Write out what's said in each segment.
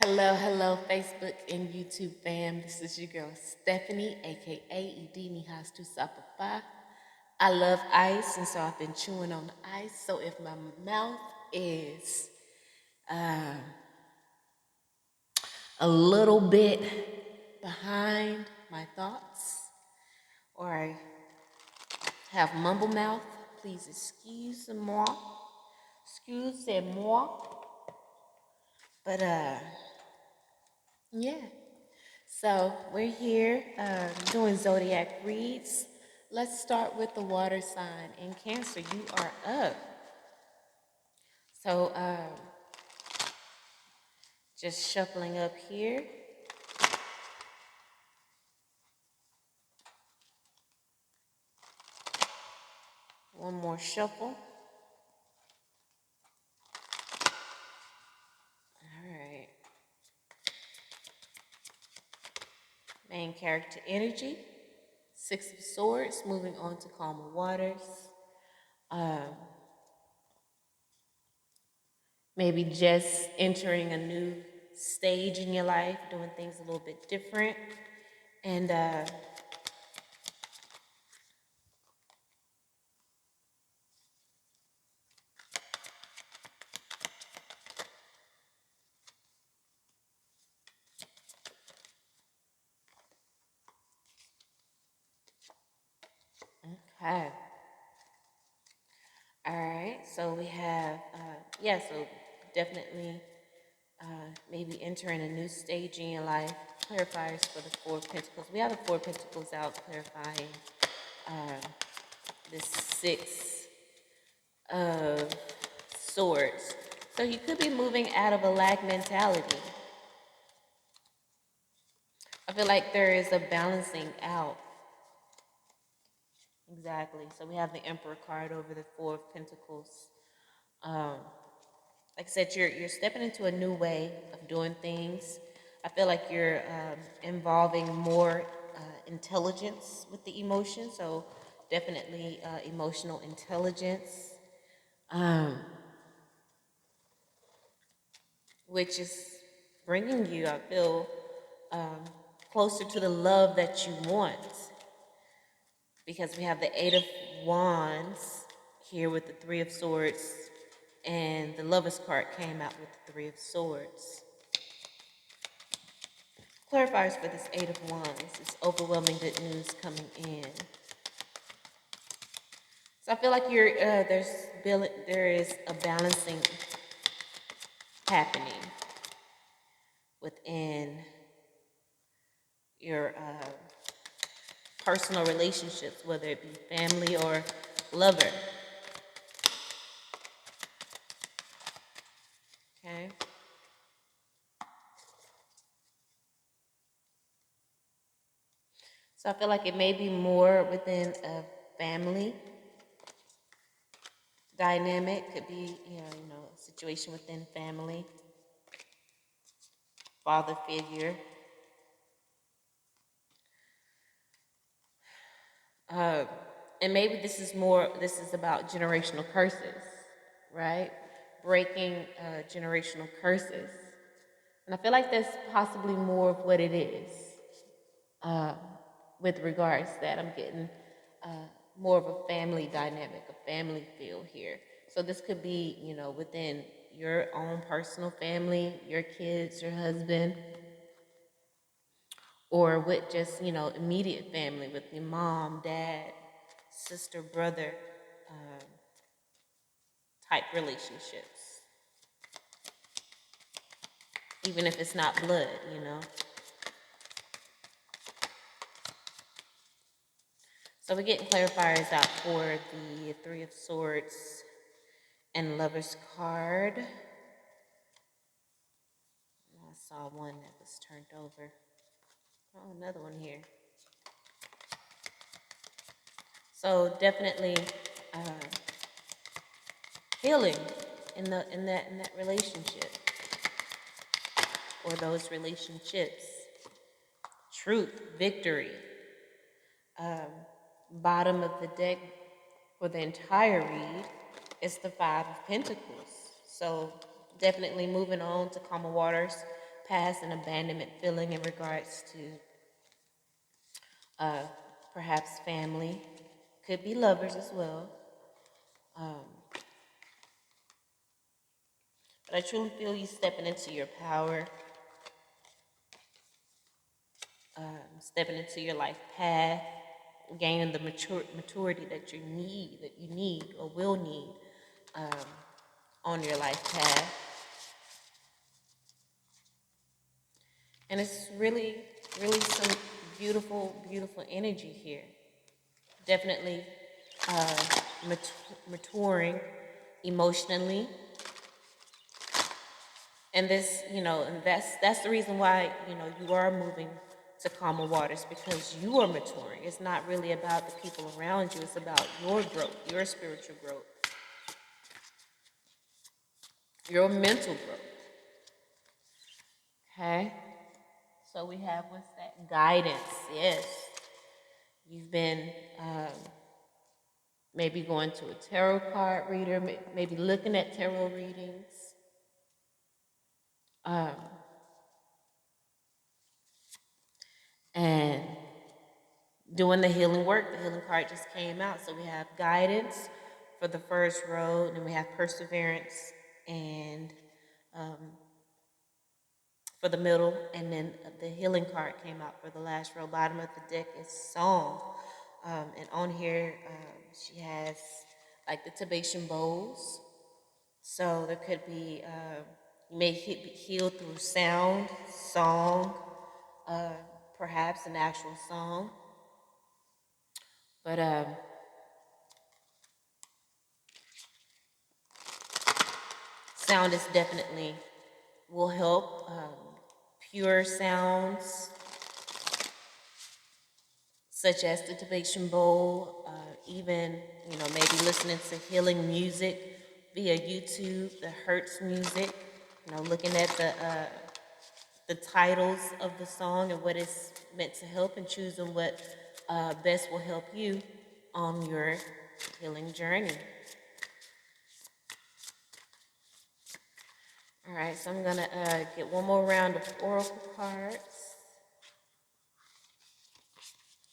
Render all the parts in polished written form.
Hello, hello, Facebook and YouTube fam. This is your girl Stephanie, aka Idini Hastu Sapapa. I love ice, and so I've been chewing on the ice. So if my mouth is uh, a little bit behind my thoughts, or I have mumble mouth, please excuse-moi. Excuse-moi. But yeah. So we're here doing zodiac reads. Let's start with the water sign. In Cancer, you are up. So just shuffling up here. One more shuffle. All right. Main character energy. Six of Swords, moving on to calmer waters. Um, maybe just entering a new stage in your life, doing things a little bit different. And okay. All right, so we have, so definitely maybe entering a new stage in your life. Clarifiers for the Four of Pentacles. We have the Four of Pentacles out clarifying this Six of Swords. So you could be moving out of a lack mentality. I feel like there is a balancing out. Exactly. So we have the Emperor card over the Four of Pentacles. Um, like I said, you're stepping into a new way of doing things. I feel like you're involving more intelligence with the emotion, so definitely emotional intelligence, um, which is bringing you, I feel, um, closer to the love that you want. Because we have the Eight of Wands here with the Three of Swords, and the Lover's card came out with the Three of Swords. Clarifiers for this Eight of Wands. It's overwhelming good news coming in. So I feel like there is a balancing happening within your personal relationships, whether it be family or lover. Okay. So I feel like it may be more within a family dynamic. Could be, a situation within family, father figure. Uh, and maybe this is about generational curses, right? Breaking generational curses. And I feel like that's possibly more of what it is uh, with regards to that. I'm getting more of a family dynamic, a family feel here. So this could be, within your own personal family, your kids, your husband, or with just, immediate family with your mom, dad, sister, brother type relationships. Even if it's not blood. So we're getting clarifiers out for the Three of Swords and Lover's card. I saw one that was turned over. Oh, another one here. So definitely healing in that relationship or those relationships. Truth, victory. Bottom of the deck for the entire read is the Five of Pentacles. So definitely moving on to calmer waters. past and abandonment feeling in regards to perhaps family, could be lovers as well. But I truly feel you stepping into your power, stepping into your life path, gaining the maturity that you need or will need on your life path. And it's really, really some beautiful, beautiful energy here. Definitely maturing emotionally. And this, and that's the reason why, you are moving to calmer waters, because you are maturing. It's not really about the people around you. It's about your growth, your spiritual growth, your mental growth. Okay? So we have, what's that? Guidance. Yes. You've been maybe going to a tarot card reader, maybe looking at tarot readings. And doing the healing work. The healing card just came out. So we have guidance for the first row, and then we have perseverance and for the middle, and then the healing card came out for the last row. Bottom of the deck is song. And on here, she has like the Tibetan bowls. So there could be, you may be healed through sound, song, perhaps an actual song. But sound is definitely will help. Pure sounds, such as the Tibetan bowl, even maybe listening to healing music via YouTube, the Hertz music. Looking at the titles of the song and what it's meant to help, and choosing what best will help you on your healing journey. All right, so I'm gonna get one more round of oracle cards.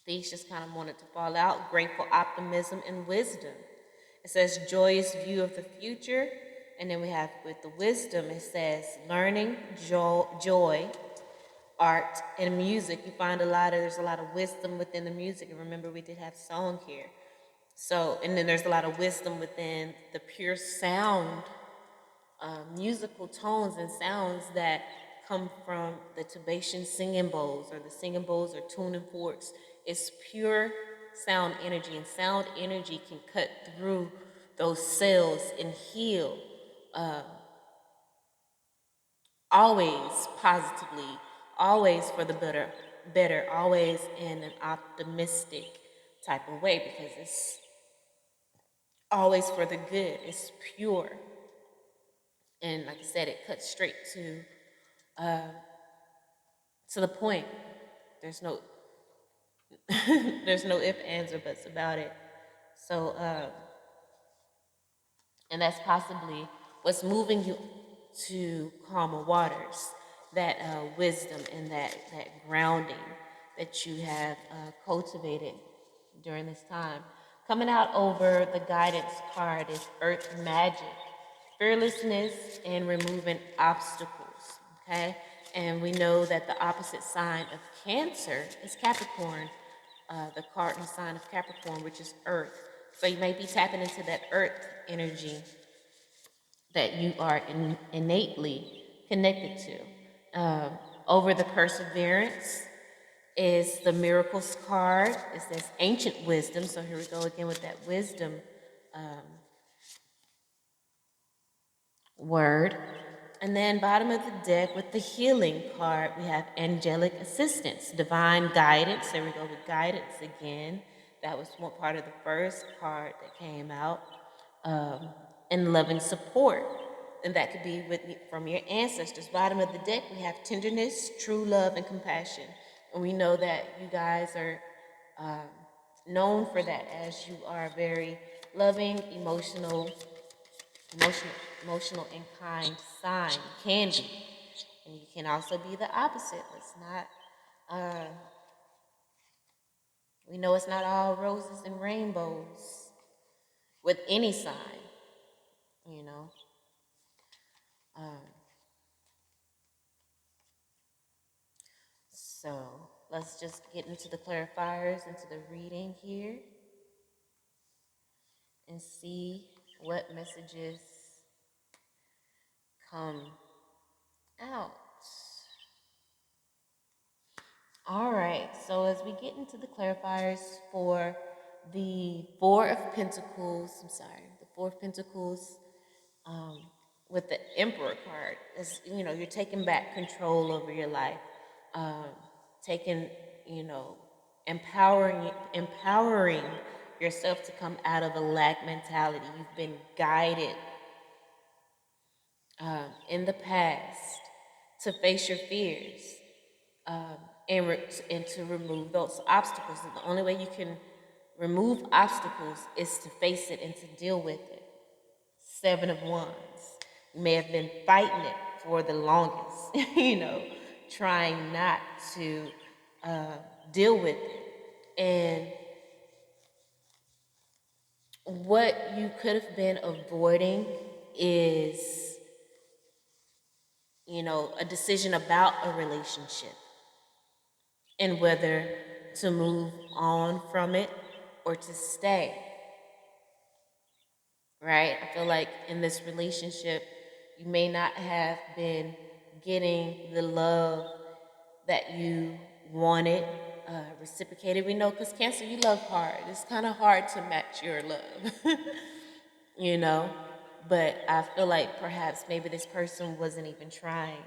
These just kind of wanted to fall out. Grateful optimism and wisdom. It says joyous view of the future. And then we have with the wisdom, it says learning, joy, art, and music. You find there's a lot of wisdom within the music. And remember, we did have song here. So, and then there's a lot of wisdom within the pure sound, musical tones and sounds that come from the Tibetan singing bowls, or the singing bowls or tuning forks. It's pure sound energy, and sound energy can cut through those cells and heal. Always positively, always for the better, always in an optimistic type of way, because it's always for the good. It's pure. And like I said, it cuts straight to the point. There's no there's no ifs, ands, or buts about it. So and that's possibly what's moving you to calmer waters, that wisdom and that grounding that you have cultivated during this time. Coming out over the guidance card is Earth Magic, fearlessness, and removing obstacles. Okay, and we know that the opposite sign of Cancer is Capricorn, the cardinal sign of Capricorn, which is Earth. So you may be tapping into that Earth energy that you are innately connected to. Over the perseverance is the miracles card. It says ancient wisdom. So here we go again with that wisdom word. And then bottom of the deck with the healing card, we have angelic assistance, divine guidance. There we go with guidance again. That was one part of the first card that came out. And loving support. And that could be from your ancestors. Bottom of the deck, we have tenderness, true love, and compassion. And we know that you guys are known for that, as you are very loving, emotional, emotional and kind sign, can be. And you can also be the opposite. It's not, we know it's not all roses and rainbows with any sign, you know. So let's just get into the clarifiers, into the reading here, and see what messages come out. All right, so as we get into the clarifiers for the Four of Pentacles, the Four of Pentacles with the Emperor card, is, you know, you're taking back control over your life, um, taking, you know, empowering yourself to come out of a lack mentality. You've been guided in the past to face your fears, um, and to remove those obstacles. And the only way you can remove obstacles is to face it and to deal with it. Seven of Wands. You may have been fighting it for the longest, you know, trying not to deal with it. And what you could have been avoiding is, you know, a decision about a relationship and whether to move on from it or to stay, right? I feel like in this relationship, you may not have been getting the love that you wanted reciprocated. We know because Cancer, you love hard. It's kind of hard to match your love, you know? But I feel like perhaps maybe this person wasn't even trying.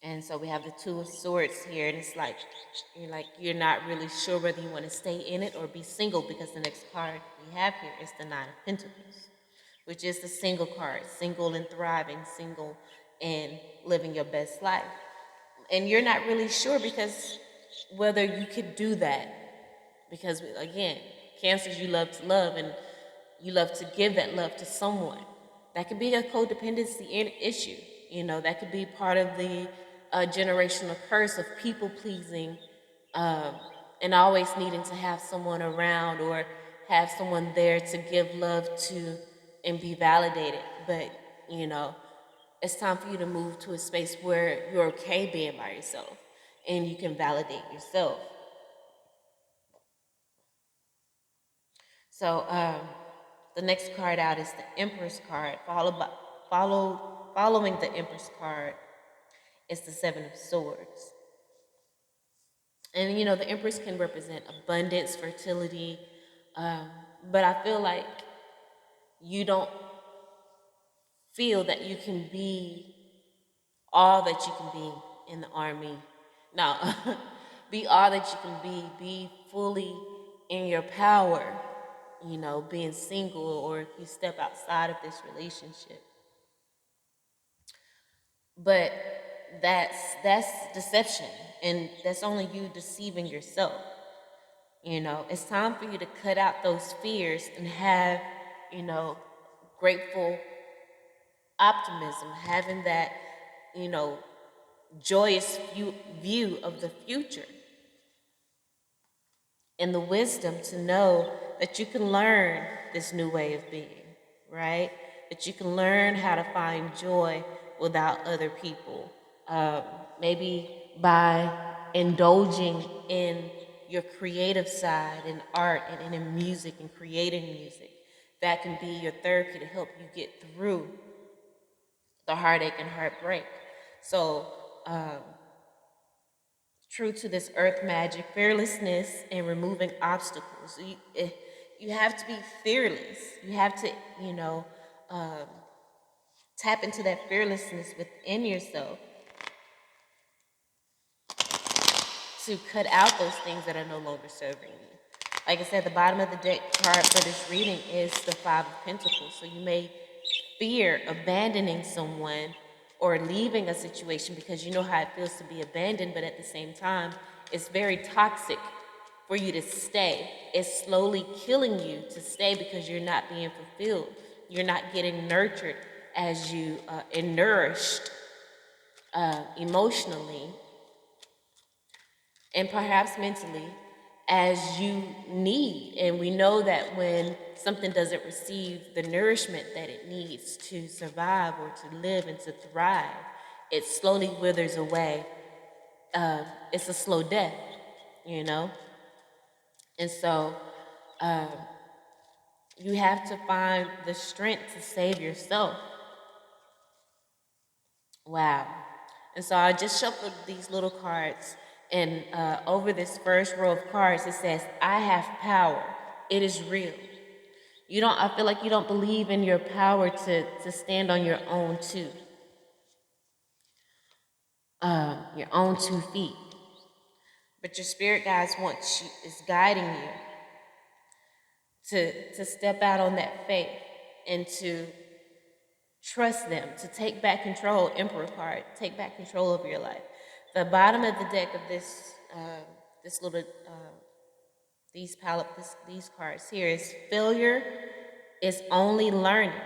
And so we have the Two of Swords here, and it's like you're not really sure whether you want to stay in it or be single, because the next card we have here is the Nine of Pentacles, which is the single card, single and thriving, single and living your best life. And you're not really sure because whether you could do that, because again, Cancers, you love to love and you love to give that love to someone. That could be a codependency issue. You know, that could be part of the generational curse of people pleasing, and always needing to have someone around or have someone there to give love to and be validated. But, you know, it's time for you to move to a space where you're okay being by yourself and you can validate yourself. So the next card out is the Empress card. Following the Empress card is the Seven of Swords. And you know, the Empress can represent abundance, fertility, but I feel like you don't feel that you can be all that you can be in the army. No, be all that you can be fully in your power, you know, being single or if you step outside of this relationship. But that's deception, and that's only you deceiving yourself. You know, it's time for you to cut out those fears and have, you know, grateful optimism, having that, you know, joyous view of the future, and the wisdom to know that you can learn this new way of being, right? That you can learn how to find joy without other people. Maybe by indulging in your creative side in art and in music and creating music. That can be your therapy to help you get through the heartache and heartbreak. So, true to this earth magic, fearlessness and removing obstacles. You have to be fearless. You have to, you know, tap into that fearlessness within yourself to cut out those things that are no longer serving you. Like I said, the bottom of the deck card for this reading is the Five of Pentacles. So you may fear abandoning someone or leaving a situation because you know how it feels to be abandoned, but at the same time, it's very toxic for you to stay. It's slowly killing you to stay because you're not being fulfilled. You're not getting nurtured as you and nourished emotionally and perhaps mentally as you need. And we know that when something doesn't receive the nourishment that it needs to survive or to live and to thrive, it slowly withers away. It's a slow death, you know? And so you have to find the strength to save yourself. Wow. And so I just shuffled these little cards, and over this first row of cards, it says, I have power. It is real. I feel like you don't believe in your power to stand on your own 2 feet. But your spirit guides is guiding you to step out on that faith and to trust them, to take back control. Emperor card, take back control of your life. The bottom of the deck of this little these cards here is failure is only learning.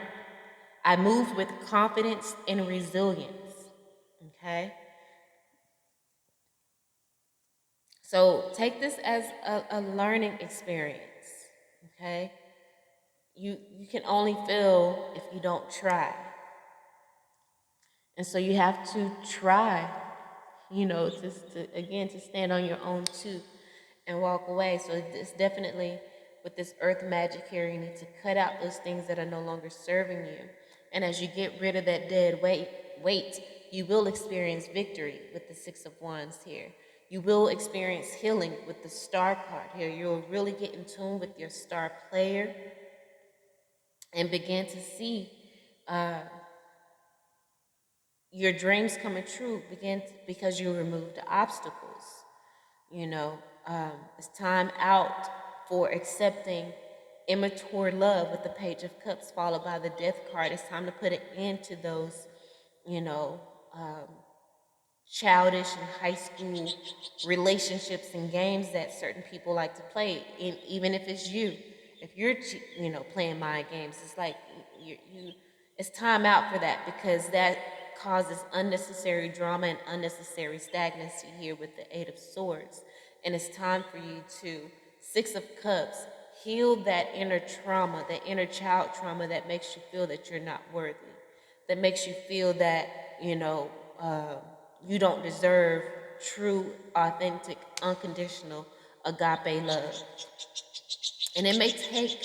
I move with confidence and resilience. Okay, so take this as a learning experience. Okay, you can only fail if you don't try, and so you have to try, to stand on your own too and walk away. So it's definitely with this earth magic here, you need to cut out those things that are no longer serving you. And as you get rid of that dead weight, you will experience victory with the Six of Wands here. You will experience healing with the Star card here. You'll really get in tune with your star player and begin to see your dreams coming true because you remove the obstacles. It's time out for accepting immature love with the Page of Cups followed by the Death card. It's time to put an end to those, you know, childish and high school relationships and games that certain people like to play. And even if it's you, if you're, playing mind games, it's like it's time out for that because that causes unnecessary drama and unnecessary stagnancy here with the Eight of Swords. And it's time for you to, Six of Cups, heal that inner trauma, that inner child trauma that makes you feel that you're not worthy, that makes you feel that, you don't deserve true, authentic, unconditional agape love. And it may take,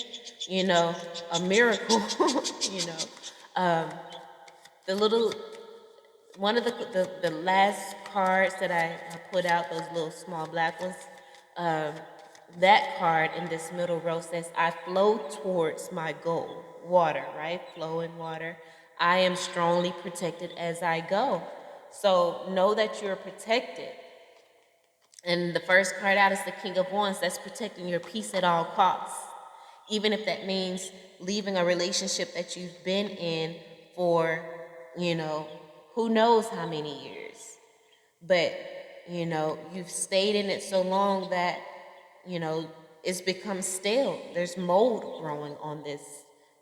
a miracle, you know. The little, one of the last cards that I put out, those little small black ones, that card in this middle row says, I flow towards my goal. Water, right? Flow in water. I am strongly protected as I go. So know that you're protected. And the first card out is the King of Wands. That's protecting your peace at all costs. Even if that means leaving a relationship that you've been in for, who knows how many years. But, you've stayed in it so long that, it's become stale. There's mold growing on this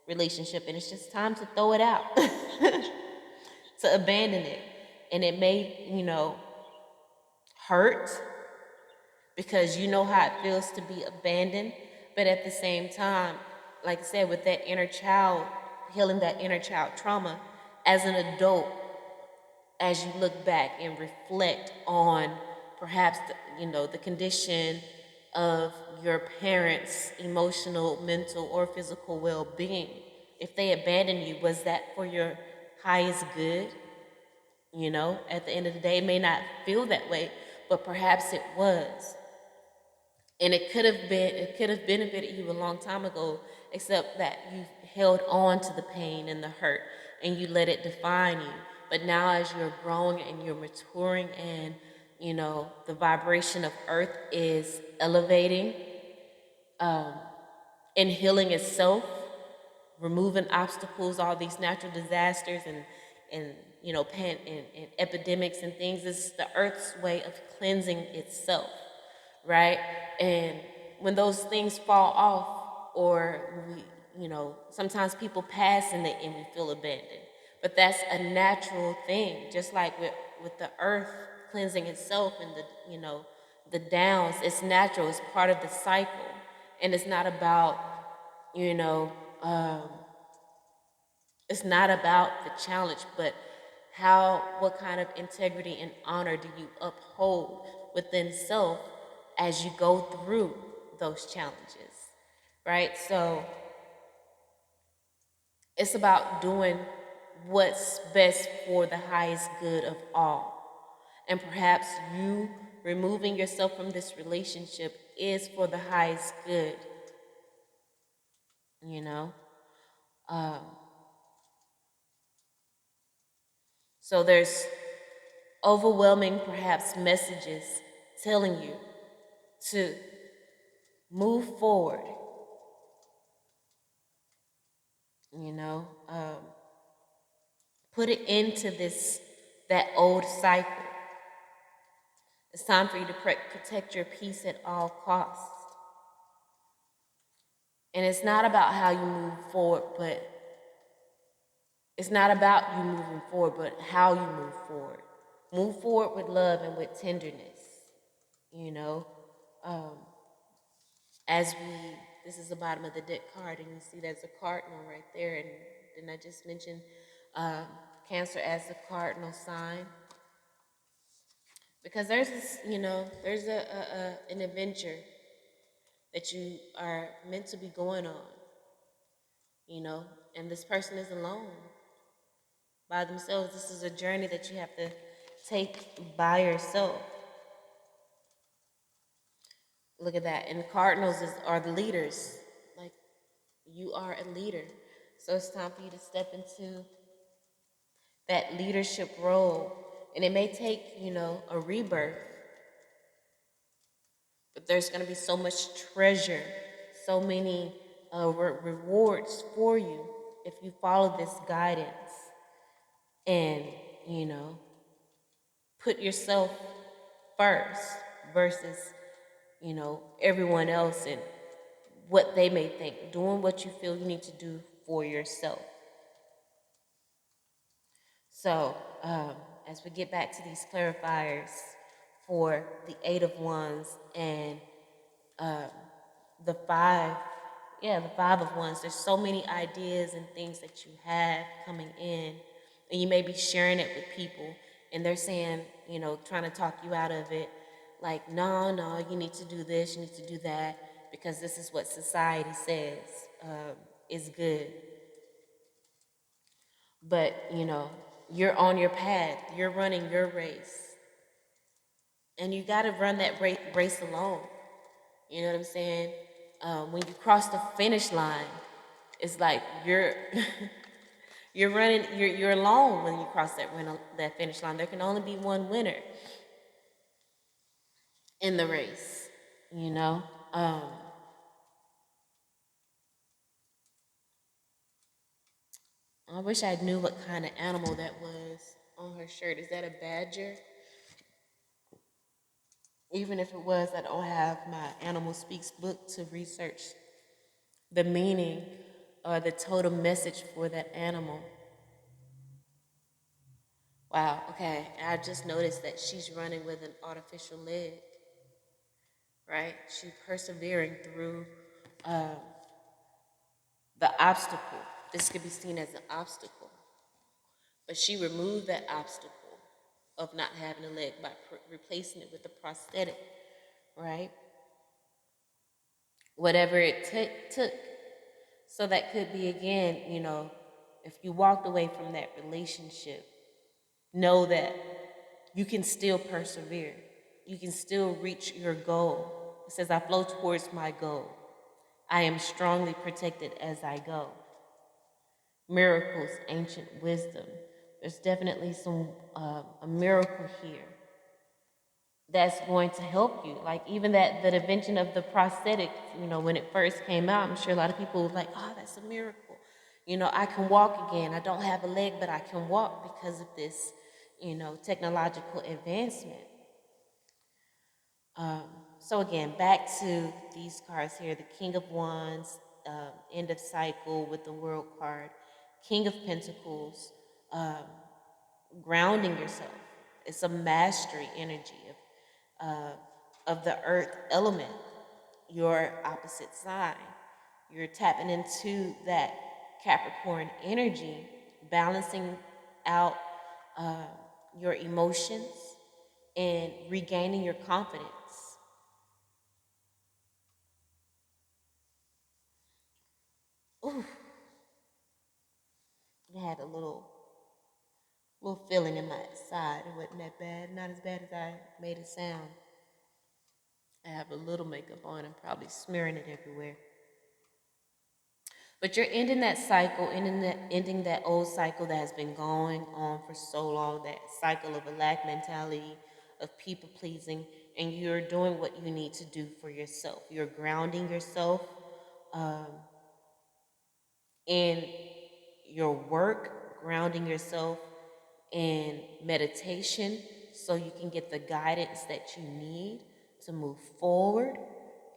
relationship, and it's just time to throw it out, to abandon it. And it may, hurt because you know how it feels to be abandoned. But at the same time, like I said, with that inner child, healing that inner child trauma, as an adult, as you look back and reflect on perhaps the condition of your parents' emotional, mental, or physical well-being, if they abandoned you, was that for your highest good? At the end of the day, it may not feel that way, but perhaps it was. And it could have benefited you a long time ago, except that you held on to the pain and the hurt and you let it define you. But now as you're growing and you're maturing and, the vibration of earth is elevating and healing itself, removing obstacles, all these natural disasters and and epidemics and things. Is the earth's way of cleansing itself, right? And when those things fall off, or sometimes people pass and we feel abandoned. But that's a natural thing, just like with the earth cleansing itself and the downs. It's natural. It's part of the cycle, and it's not about you know um, it's not about the challenge, but what kind of integrity and honor do you uphold within self as you go through those challenges, right? So it's about doing what's best for the highest good of all. And perhaps you removing yourself from this relationship is for the highest good, you know? Um, so there's overwhelming, perhaps, messages telling you to move forward, you know? Put it into that old cycle. It's time for you to protect your peace at all costs. And it's not about how you move forward, but it's not about you moving forward, but how you move forward. Move forward with love and with tenderness, you know. Um, as we, this is the bottom of the deck card, and you see there's a cardinal right there. And didn't I just mention um, Cancer as the cardinal sign? Because there's there's an adventure that you are meant to be going on, you know, and this person is alone by themselves. This is a journey that you have to take by yourself. Look at that. And the cardinals are the leaders. Like, you are a leader. So it's time for you to step into that leadership role. And it may take, a rebirth, but there's going to be so much treasure, so many rewards for you if you follow this guidance and, you know, put yourself first versus, everyone else and what they may think, doing what you feel you need to do for yourself. So, as we get back to these clarifiers for the Eight of Wands and um, the five, the Five of Wands, there's so many ideas and things that you have coming in, and you may be sharing it with people, and they're saying, trying to talk you out of it, like, no, you need to do this, you need to do that, because this is what society says is good. But, you're on your path, you're running your race, and you got to run that race alone. You know what I'm saying? When you cross the finish line, it's like you're you're running. You're alone when you cross that finish line. There can only be one winner in the race. You know. Um, I wish I knew what kind of animal that was on her shirt. Is that a badger? Even if it was, I don't have my Animal Speaks book to research the meaning or the total message for that animal. Wow, okay. And I just noticed that she's running with an artificial leg, right? She's persevering through um, the obstacle. This could be seen as an obstacle. But she removed that obstacle of not having a leg by replacing it with a prosthetic, right? Whatever it took. So that could be, again, if you walked away from that relationship, know that you can still persevere. You can still reach your goal. It says, I flow towards my goal. I am strongly protected as I go. Miracles, ancient wisdom. There's definitely a miracle here that's going to help you. Like, even that invention of the prosthetic, when it first came out, I'm sure a lot of people were like, oh, that's a miracle. I can walk again. I don't have a leg, but I can walk because of this, technological advancement. So again, back to these cards here, the King of Wands, end of cycle with the World card, King of Pentacles, um, grounding yourself. It's a mastery energy of the earth element, your opposite sign. You're tapping into that Capricorn energy, balancing out uh, your emotions and regaining your confidence. Ooh, I had a little feeling in my side. It wasn't that bad, not as bad as I made it sound. I have a little makeup on and probably smearing it everywhere. But you're ending that cycle, ending that old cycle that has been going on for so long, that cycle of a lack mentality, of people pleasing, and you're doing what you need to do for yourself. You're grounding yourself um, in your work, grounding yourself in meditation so you can get the guidance that you need to move forward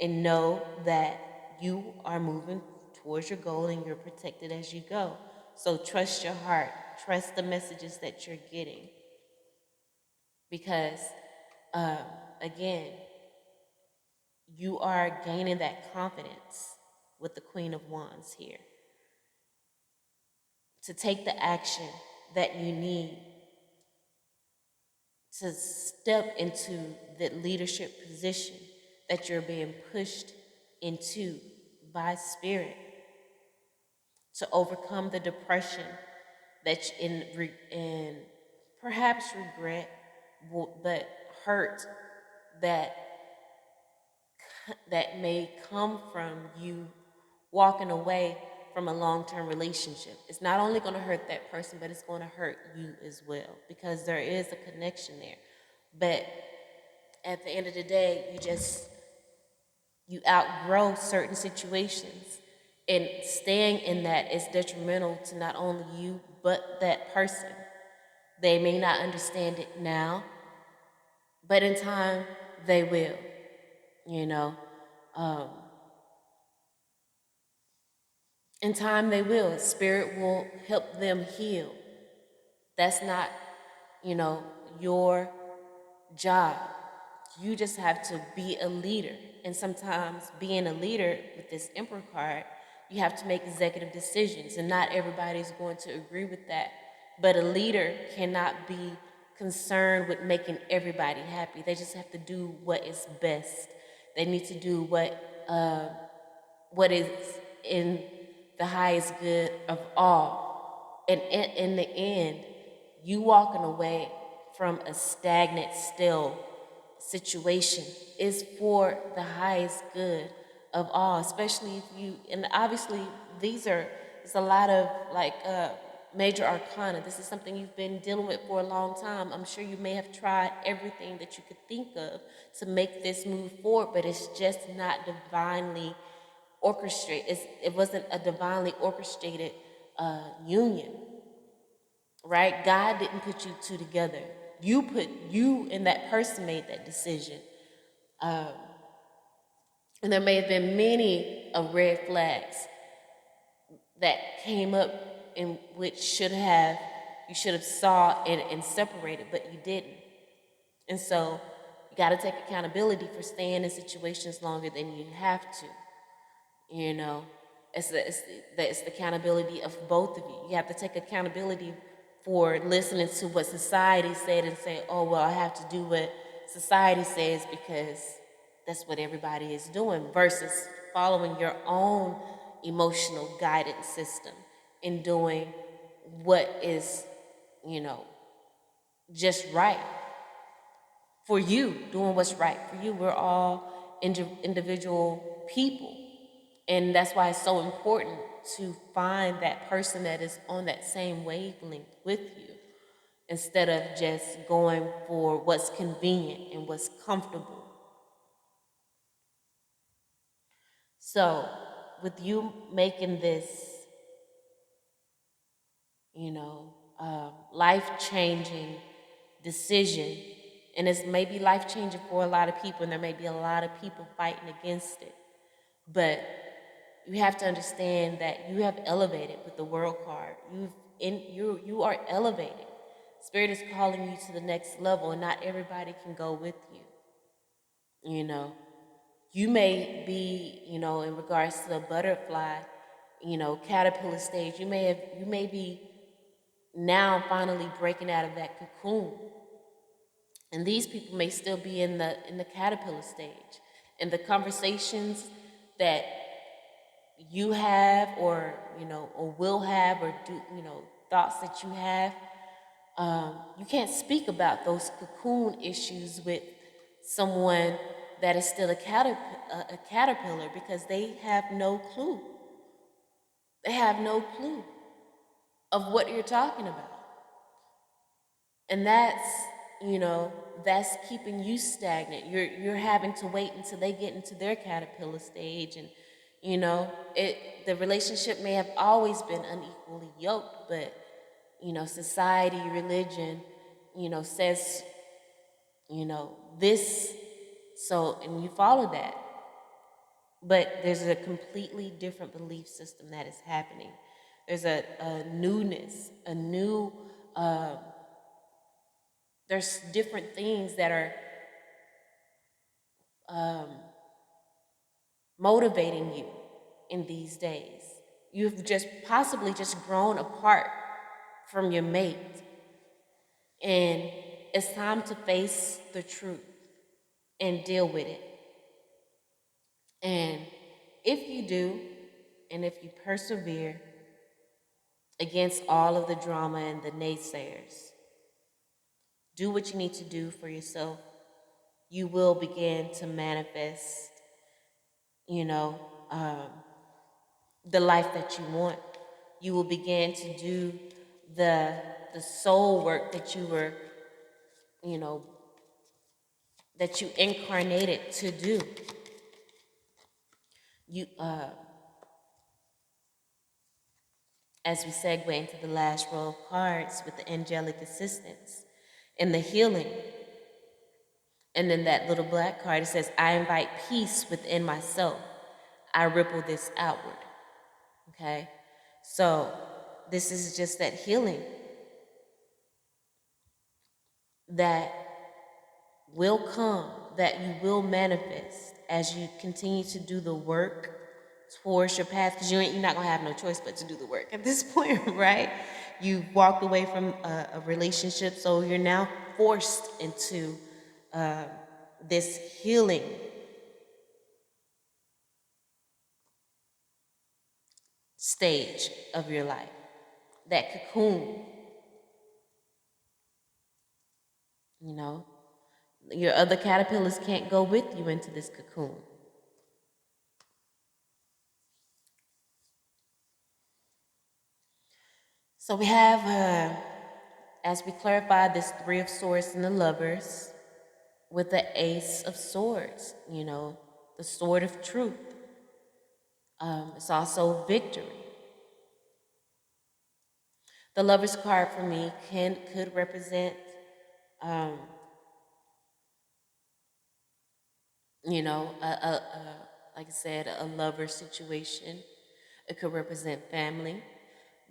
and know that you are moving towards your goal and you're protected as you go. So trust your heart, trust the messages that you're getting because, um, again, you are gaining that confidence with the Queen of Wands here to take the action that you need to step into the leadership position that you're being pushed into by spirit, to overcome the depression that you, in perhaps regret, but hurt that that may come from you walking away from a long-term relationship. It's not only going to hurt that person, but it's going to hurt you as well because there is a connection there. But at the end of the day, you outgrow certain situations, and staying in that is detrimental to not only you but that person. They may not understand it now, but in time they will. You know, um, in time they will. Spirit will help them heal. That's not, you know, your job. You just have to be a leader. And sometimes being a leader with this Emperor card, you have to make executive decisions, and not everybody's going to agree with that. But a leader cannot be concerned with making everybody happy. They just have to do what is best. They need to do what is in the highest good of all. And in the end, you walking away from a stagnant, still situation is for the highest good of all, especially if you, and obviously there's a lot of like major arcana. This is something you've been dealing with for a long time. I'm sure you may have tried everything that you could think of to make this move forward, but it's just not divinely orchestrated. It wasn't a divinely orchestrated union, right? God didn't put you two together. You and that person made that decision. Um, and there may have been many of red flags that came up in which you should have saw and separated, but you didn't. And so you got to take accountability for staying in situations longer than you have to. You know, it's the accountability of both of you. You have to take accountability for listening to what society said and say, oh, well, I have to do what society says because that's what everybody is doing, versus following your own emotional guidance system and doing what is, you know, just right for you, doing what's right for you. We're all individual people. And that's why it's so important to find that person that is on that same wavelength with you instead of just going for what's convenient and what's comfortable. So, with you making this, life changing decision, and it's maybe life changing for a lot of people, and there may be a lot of people fighting against it, but you have to understand that you have elevated with the world card. You've you are elevating. Spirit is calling you to the next level, and not everybody can go with you. You know, you may be, in regards to the butterfly, caterpillar stage. You may be now finally breaking out of that cocoon, and these people may still be in the caterpillar stage. And the conversations that you have, or will have, or do, thoughts that you have, you can't speak about those cocoon issues with someone that is still a caterpillar, because they have no clue. They have no clue of what you're talking about. And that's keeping you stagnant. You're having to wait until they get into their caterpillar stage. And the relationship may have always been unequally yoked, but society, religion, says, this, so, and you follow that. But there's a completely different belief system that is happening. There's a newness, a new, there's different things that are motivating you in these days. You've just possibly just grown apart from your mate. And it's time to face the truth and deal with it. And if you do, and if you persevere against all of the drama and the naysayers, do what you need to do for yourself, you will begin to manifest, you know, um, the life that you want. You will begin to do the soul work that you were, you know, that you incarnated to do. You, as we segue into the last row of cards with the angelic assistance and the healing. And then that little black card, it says, I invite peace within myself. I ripple this outward. Okay? So this is just that healing that will come, that you will manifest as you continue to do the work towards your path, because you're not going to have no choice but to do the work at this point, right? You've walked away from a relationship, so you're now forced into this healing stage of your life, that cocoon, you know. Your other caterpillars can't go with you into this cocoon. So we have, as we clarified, this Three of Swords and the Lovers with the Ace of Swords, the sword of truth. It's also victory. The Lover's card for me could represent, like I said, a lover situation. It could represent family,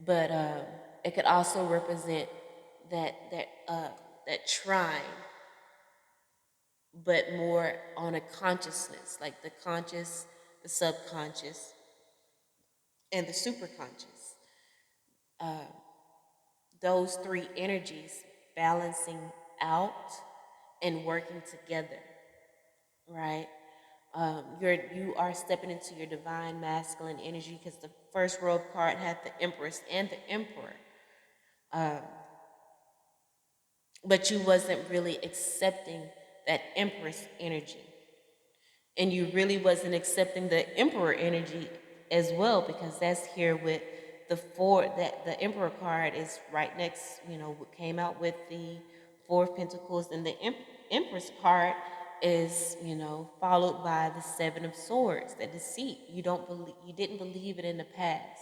but it could also represent that trying, but more on a consciousness, like the conscious, the subconscious, and the superconscious. Those three energies balancing out and working together, right? You are stepping into your divine masculine energy, because the first row of card had the Empress and the Emperor. But you wasn't really accepting that Empress energy. And you really wasn't accepting the Emperor energy as well, because that's here with the four, that the Emperor card is right next, came out with the Four of Pentacles, and the Empress card is, followed by the Seven of Swords, the deceit. You didn't believe it in the past,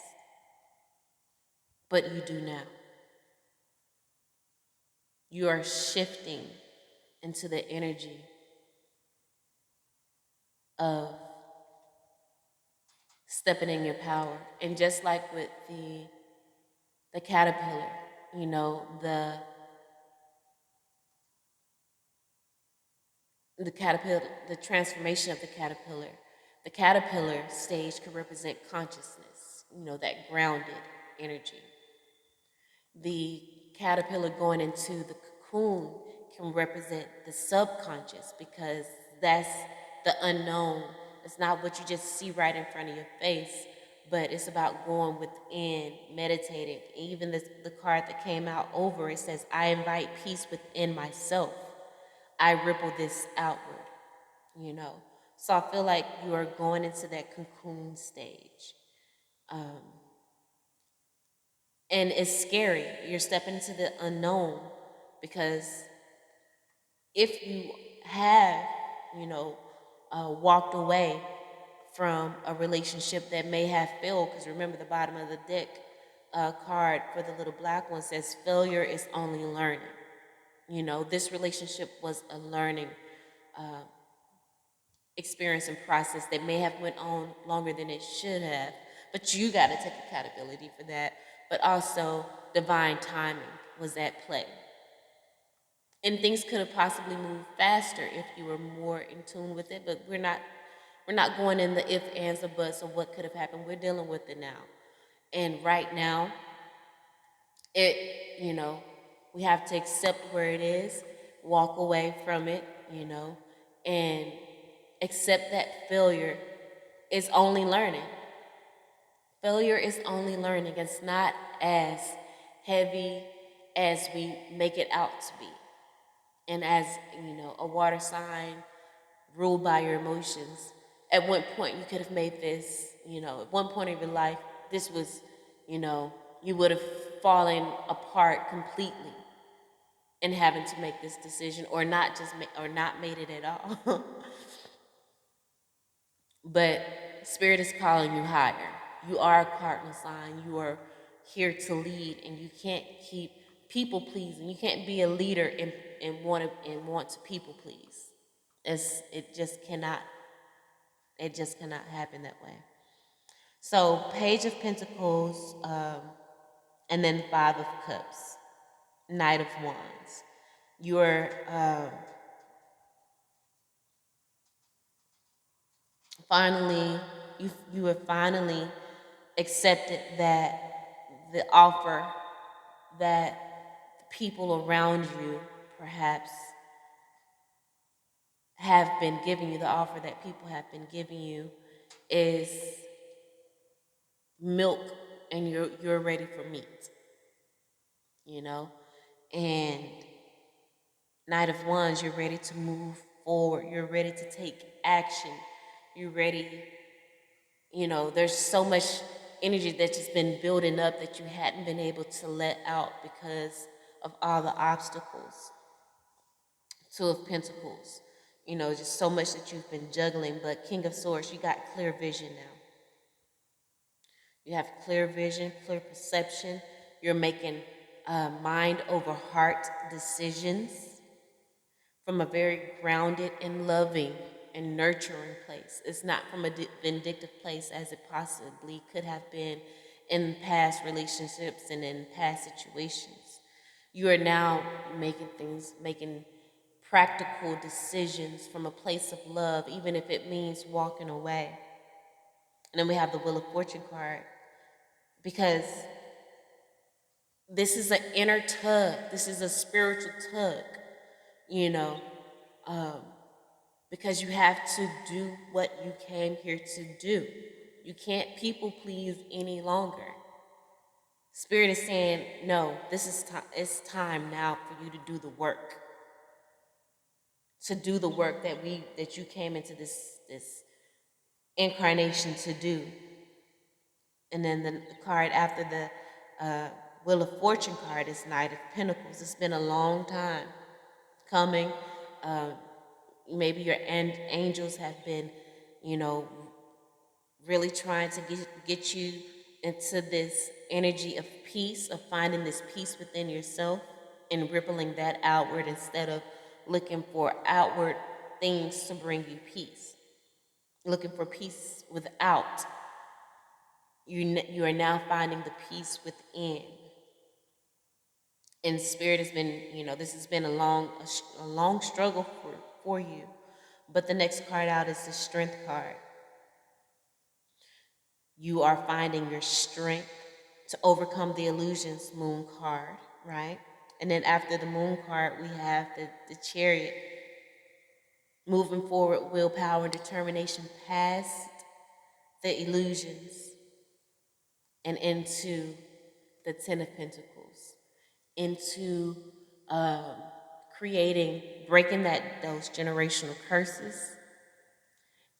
but you do now. You are shifting into the energy of stepping in your power. And just like with the the caterpillar, the caterpillar, the transformation of the caterpillar. The caterpillar stage could represent consciousness, that grounded energy. The caterpillar going into the cocoon can represent the subconscious because that's the unknown. It's not what you just see right in front of your face, but it's about going within, meditating. Even the card that came out over it says, I invite peace within myself. I ripple this outward, you know. So I feel like you are going into that cocoon stage. And it's scary. You're stepping into the unknown because if you have, walked away from a relationship that may have failed, because remember the bottom of the deck card for the little black one says failure is only learning. This relationship was a learning experience and process that may have went on longer than it should have, but you got to take accountability for that. But also divine timing was at play, and things could have possibly moved faster if you were more in tune with it. But we're not going in the if, ands, or buts of what could have happened. We're dealing with it now, and right now, we have to accept where it is, walk away from it, and accept that failure is only learning. Failure is only learning. It's not as heavy as we make it out to be. And as, a water sign ruled by your emotions, at one point you could have made this, at one point in your life, this was, you would have fallen apart completely in having to make this decision, or not made it at all. But Spirit is calling you higher. You are a cardinal sign. You are here to lead, and you can't keep people pleasing. You can't be a leader and want to people please. It just cannot. It just cannot happen that way. So, Page of Pentacles, and then Five of Cups, Knight of Wands. You're finally you have finally accepted that the offer that the people around you perhaps have been giving you, the offer that people have been giving you is milk, and you're ready for meat, and Knight of Wands, you're ready to move forward, you're ready to take action, you're ready. There's so much energy that's just been building up that you hadn't been able to let out because of all the obstacles. Two of Pentacles, just so much that you've been juggling. But King of Swords, you got clear vision now. You have clear vision, clear perception. You're making mind over heart decisions from a very grounded and loving and nurturing place. It's not from a vindictive place as it possibly could have been in past relationships and in past situations. You are now making practical decisions from a place of love, even if it means walking away. And then we have the Wheel of Fortune card, because this is an inner tug. This is a spiritual tug, you know, because you have to do what you came here to do. You can't people please any longer. Spirit is saying, no, this is time. It's time now for you to do the work. To do the work that you came into this incarnation to do. And then the card after the Wheel of Fortune card is Knight of Pinnacles. It's been a long time coming. Maybe your angels have been, really trying to get you into this energy of peace, of finding this peace within yourself and rippling that outward instead of looking for outward things to bring you peace. Looking for peace without. You are now finding the peace within. And spirit has been, this has been a long struggle for you. But the next card out is the strength card. You are finding your strength to overcome the illusions, moon card, right? And then after the moon card, we have the chariot, moving forward, willpower and determination past the illusions and into the Ten of Pentacles, into um, breaking those generational curses,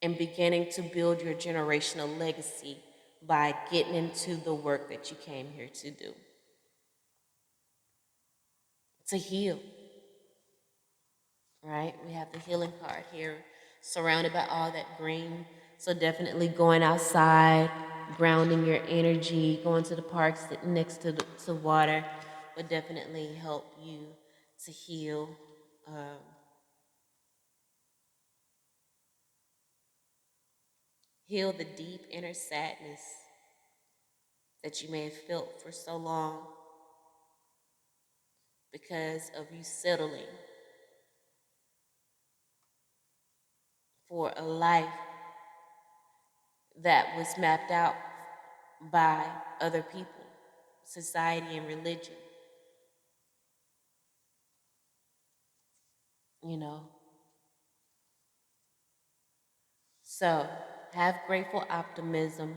and beginning to build your generational legacy by getting into the work that you came here to do, to heal, right? We have the healing card here, surrounded by all that green. So definitely going outside, grounding your energy, going to the park, sitting next to water would definitely help you to heal. Um, Heal the deep inner sadness that you may have felt for so long because of you settling for a life that was mapped out by other people, society, and religion. You know, so have grateful optimism.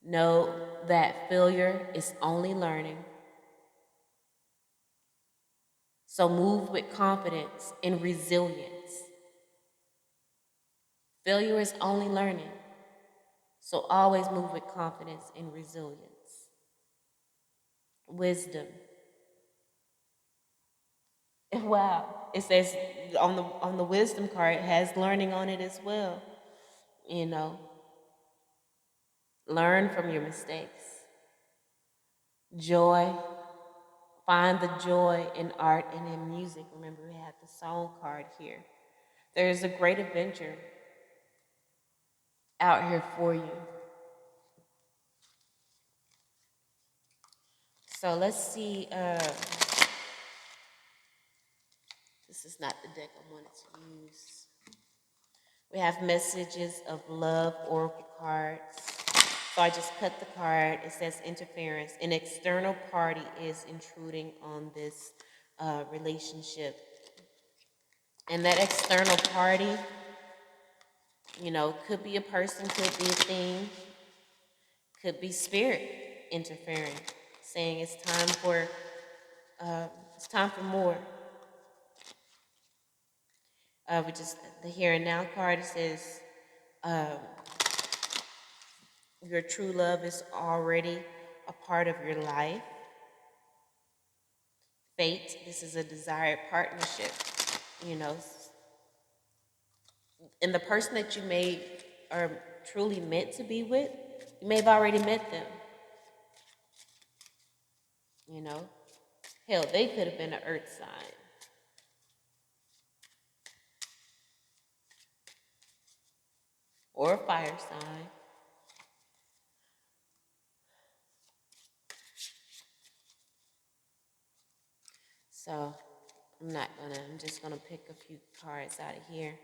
Know that failure is only learning. So move with confidence and resilience. Failure is only learning. So always move with confidence and resilience. Wisdom. Wow. It says on the wisdom card, it has learning on it as well. You know, learn from your mistakes. Joy. Find the joy in art and in music. Remember, we have the song card here. There is a great adventure out here for you. So let's see. This is not the deck I wanted to use. We have messages of love oracle cards. So I just cut the card. It says interference. An external party is intruding on this relationship. And that external party, could be a person, could be a thing, could be spirit interfering, saying it's time for more. Which is the here and now card. It says your true love is already a part of your life. Fate, this is a desired partnership, you know. And the person that you may are truly meant to be with, you may have already met them, you know. Hell, they could have been an earth sign. Or a fire sign. So I'm just gonna pick a few cards out of here.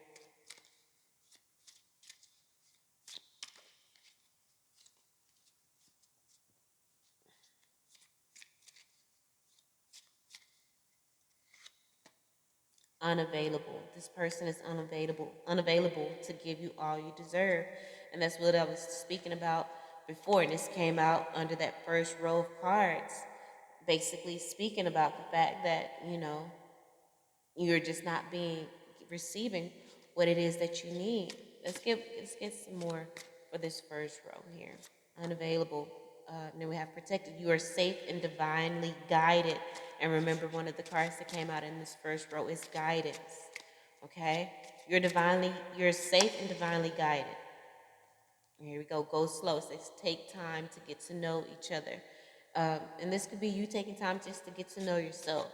Unavailable. This person is unavailable to give you all you deserve. And that's what I was speaking about before. And this came out under that first row of cards, basically speaking about the fact that, you're just not receiving what it is that you need. Let's get some more for this first row here. Unavailable. And then we have protected. You are safe and divinely guided. And remember, one of the cards that came out in this first row is guidance. Okay? You're safe and divinely guided. Here we go. Go slow. It says take time to get to know each other. And this could be you taking time just to get to know yourself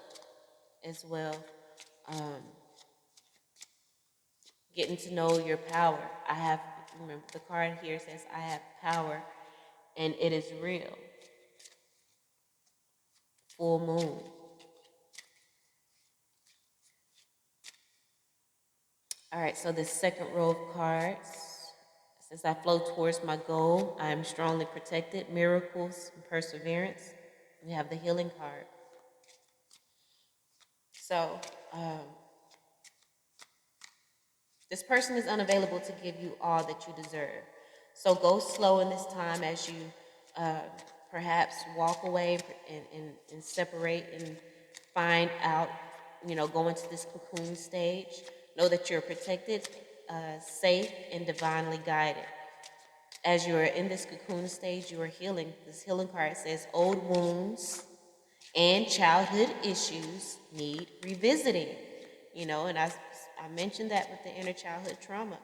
as well. Getting to know your power. Remember, the card here says, I have power and it is real. Full moon. All right, so the second row of cards says, I flow towards my goal. I am strongly protected. Miracles and perseverance. We have the healing card. So, this person is unavailable to give you all that you deserve. So go slow in this time as you uh, perhaps walk away and separate and find out, go into this cocoon stage. Know that you're protected, safe, and divinely guided. As you are in this cocoon stage, you are healing. This healing card says old wounds and childhood issues need revisiting. And I mentioned that with the inner childhood trauma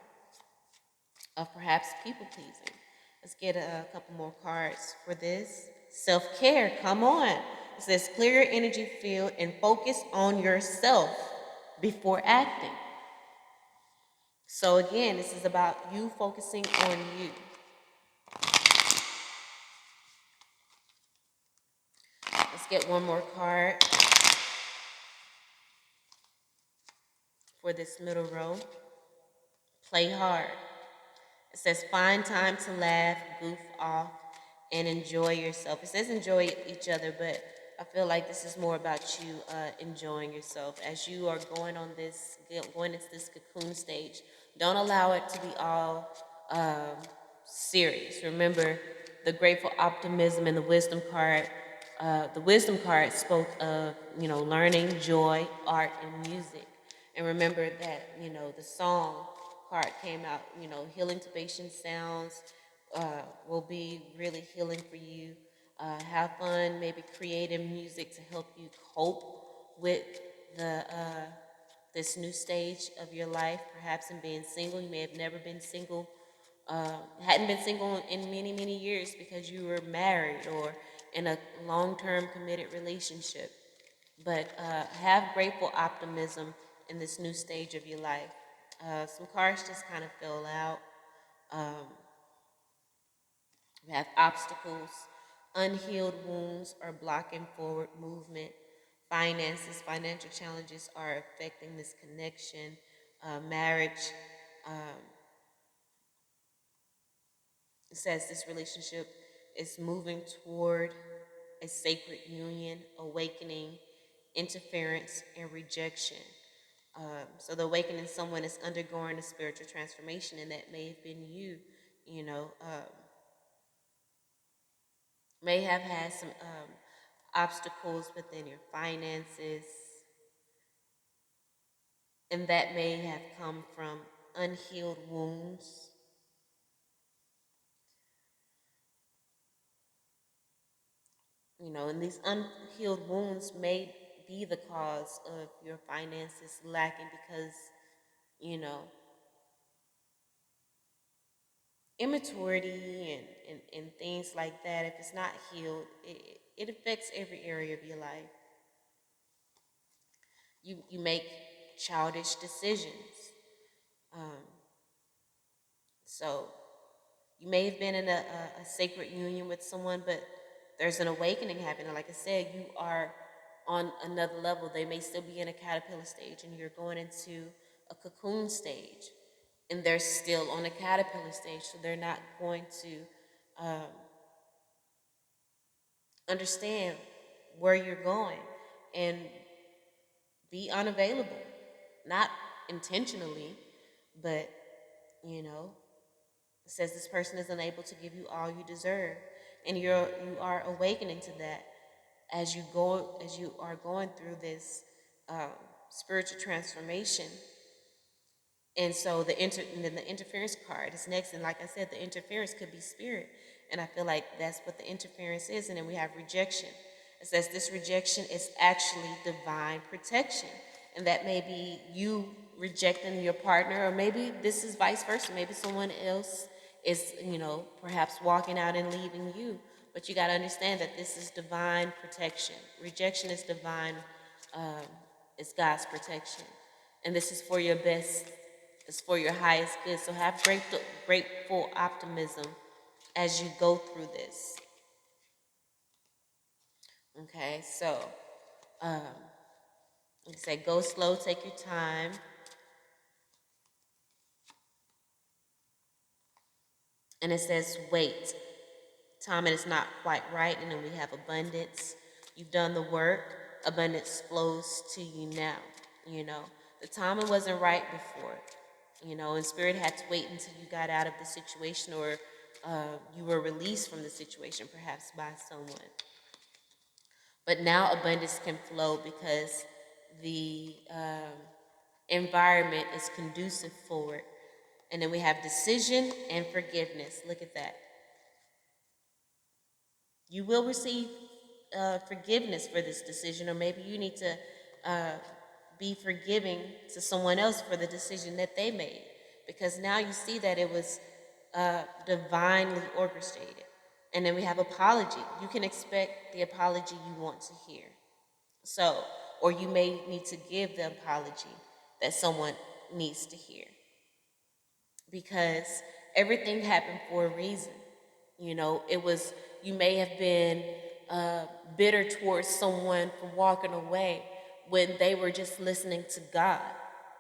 of perhaps people pleasing. Let's get a couple more cards for this. Self care, come on. It says clear your energy field and focus on yourself before acting. So, again, this is about you focusing on you. Let's get one more card for this middle row. Play hard. It says find time to laugh, goof off, and enjoy yourself. It says enjoy each other, but I feel like this is more about you enjoying yourself as you are going into this cocoon stage. Don't allow it to be all serious. Remember the grateful optimism and the wisdom card. The wisdom card spoke of learning, joy, art, and music. And remember that the song card came out. Healing to patient sounds will be really healing for you. Have fun, maybe creative music to help you cope with the this new stage of your life. Perhaps in being single, you may have never been single, hadn't been single in many many years because you were married or in a long-term committed relationship. But have grateful optimism in this new stage of your life. Some cards just kind of fill out. Um, we have obstacles, unhealed wounds are blocking forward movement. Finances, financial challenges are affecting this connection. Marriage, um, it says this relationship is moving toward a sacred union, awakening, interference, and rejection. So the awakening someone is undergoing a spiritual transformation, and that may have been you. You know, may have had some obstacles within your finances, and that may have come from unhealed wounds. And these unhealed wounds may be the cause of your finances lacking because, you know, immaturity and things like that, if it's not healed, it affects every area of your life. You make childish decisions. Um, so you may have been in a sacred union with someone, but there's an awakening happening. Like I said, you are on another level. They may still be in a caterpillar stage, and you're going into a cocoon stage, and they're still on a caterpillar stage, so they're not going to understand where you're going and be unavailable. Not intentionally, but you know, it says this person is unable to give you all you deserve. And you are awakening to that as you are going through this um, spiritual transformation. And so and then the interference card is next. And like I said, the interference could be spirit. And I feel like that's what the interference is. And then we have rejection. It says this rejection is actually divine protection. And that may be you rejecting your partner, or maybe this is vice versa. Maybe someone else is, perhaps walking out and leaving you. But you got to understand that this is divine protection. Rejection is divine, um, it's God's protection. And this is for your best, it's for your highest good. So have grateful optimism as you go through this. Okay, so like I say, go slow, take your time. And it says, wait. Timing is not quite right. And then we have abundance. You've done the work. Abundance flows to you now. You know, the timing wasn't right before. You know, and spirit had to wait until you got out of the situation, or you were released from the situation, perhaps by someone. But now abundance can flow because the environment is conducive for it. And then we have decision and forgiveness. Look at that. You will receive forgiveness for this decision, or maybe you need to uh, be forgiving to someone else for the decision that they made, because now you see that it was divinely orchestrated. And then we have apology. You can expect the apology you want to hear. So, or you may need to give the apology that someone needs to hear, because everything happened for a reason. You know, it was, you may have been bitter towards someone for walking away when they were just listening to God.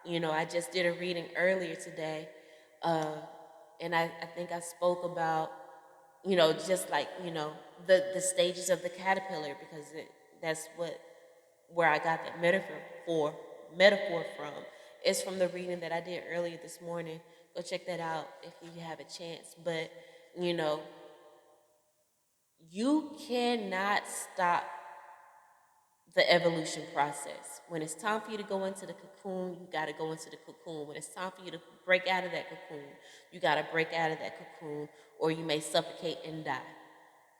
You know, I just did a reading earlier today, uh, and I think I spoke about, you know, just like, you know, the stages of the caterpillar, because that's what, where I got that metaphor from. It's from the reading that I did earlier this morning. Go check that out if you have a chance. But, you know, you cannot stop the evolution process. When it's time for you to go into the cocoon, you got to go into the cocoon. When it's time for you to break out of that cocoon, you got to break out of that cocoon, or you may suffocate and die.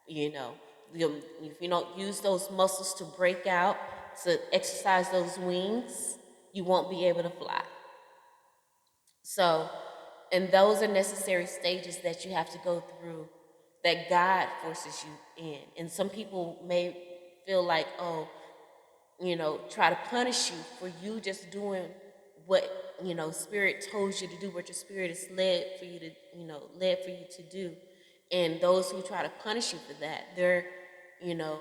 You know, if you don't use those muscles to break out, to exercise those wings, you won't be able to fly. So, and those are necessary stages that you have to go through, that God forces you in. And some people may feel like, oh, you know, try to punish you for you just doing what, you know, spirit told you to do, what your spirit is led for you to, you know, led for you to do. And those who try to punish you for that, they're, you know,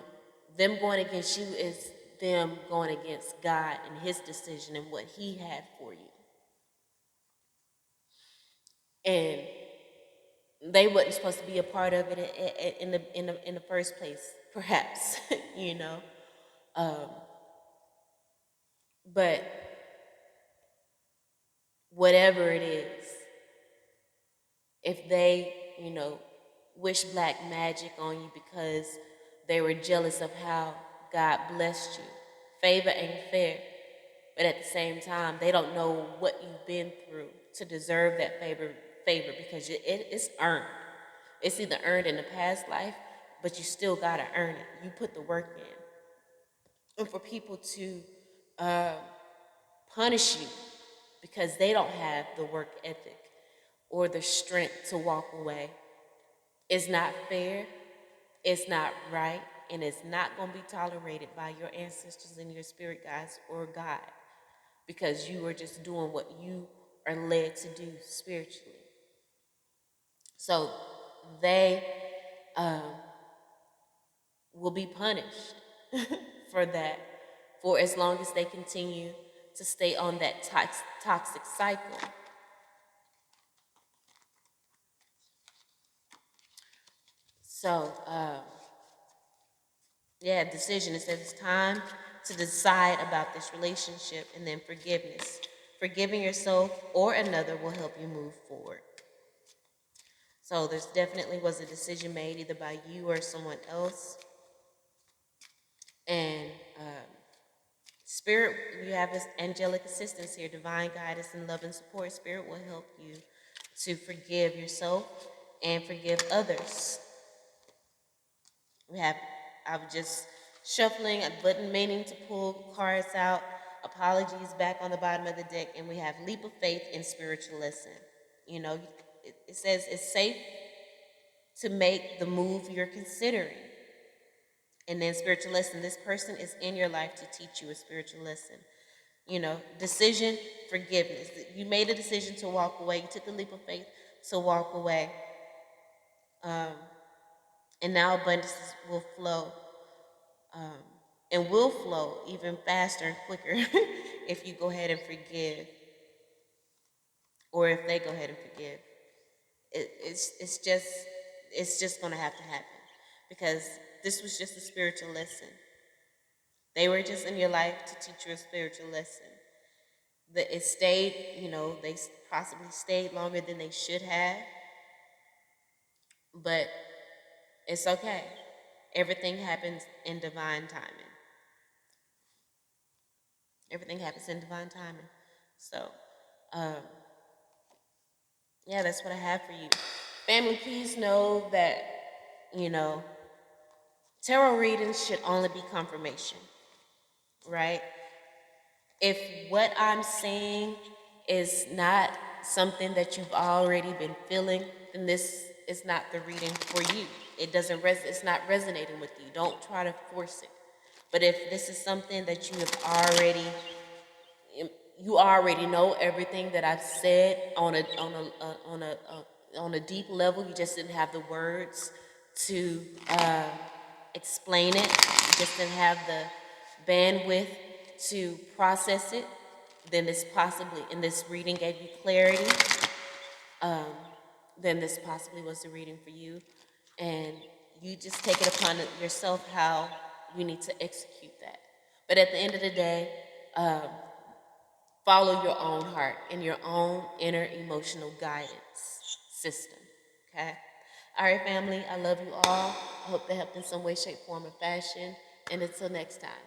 them going against you is them going against God and his decision and what he had for you. And they wasn't supposed to be a part of it in the first place, perhaps, you know. Um, but whatever it is, if they, you know, wish black magic on you because they were jealous of how God blessed you, favor ain't fair. But at the same time, they don't know what you've been through to deserve that favor, because it's earned. It's either earned in the past life, but you still gotta earn it. You put the work in. And for people to uh, punish you because they don't have the work ethic or the strength to walk away is not fair, it's not right, and it's not going to be tolerated by your ancestors and your spirit guides or God, because you are just doing what you are led to do spiritually. So they um, will be punished for that, for as long as they continue to stay on that toxic cycle. So, yeah, decision. It says it's time to decide about this relationship, and then forgiveness. Forgiving yourself or another will help you move forward. So there's definitely was a decision made either by you or someone else. And spirit, you have this angelic assistance here, divine guidance and love and support. Spirit will help you to forgive yourself and forgive others. We have, I was just shuffling, I wasn't meaning to pull cards out. Apologies back on the bottom of the deck, and we have leap of faith and spiritual lesson. You know, it says it's safe to make the move you're considering. And then spiritual lesson, this person is in your life to teach you a spiritual lesson. You know, decision, forgiveness. You made a decision to walk away. You took the leap of faith to walk away. Um, and now abundance will flow, um, and will flow even faster and quicker if you go ahead and forgive, or if they go ahead and forgive. it's just gonna have to happen because this was just a spiritual lesson. They were just in your life to teach you a spiritual lesson. That it stayed, they possibly stayed longer than they should have, but it's okay. Everything happens in divine timing. Everything happens in divine timing. So, um, yeah, that's what I have for you. Family, please know that, you know, tarot readings should only be confirmation, right? If what I'm saying is not something that you've already been feeling, then this is not the reading for you. It's not resonating with you. Don't try to force it. But if this is something that you already know everything that I've said on a deep level. You just didn't have the words to explain it. You just didn't have the bandwidth to process it. Then this possibly, and this reading gave you clarity. Then this possibly was the reading for you, and you just take it upon yourself how you need to execute that. But at the end of the day, follow your own heart and your own inner emotional guidance system. Okay? All right, family, I love you all. I hope that helped in some way, shape, form, or fashion. And until next time.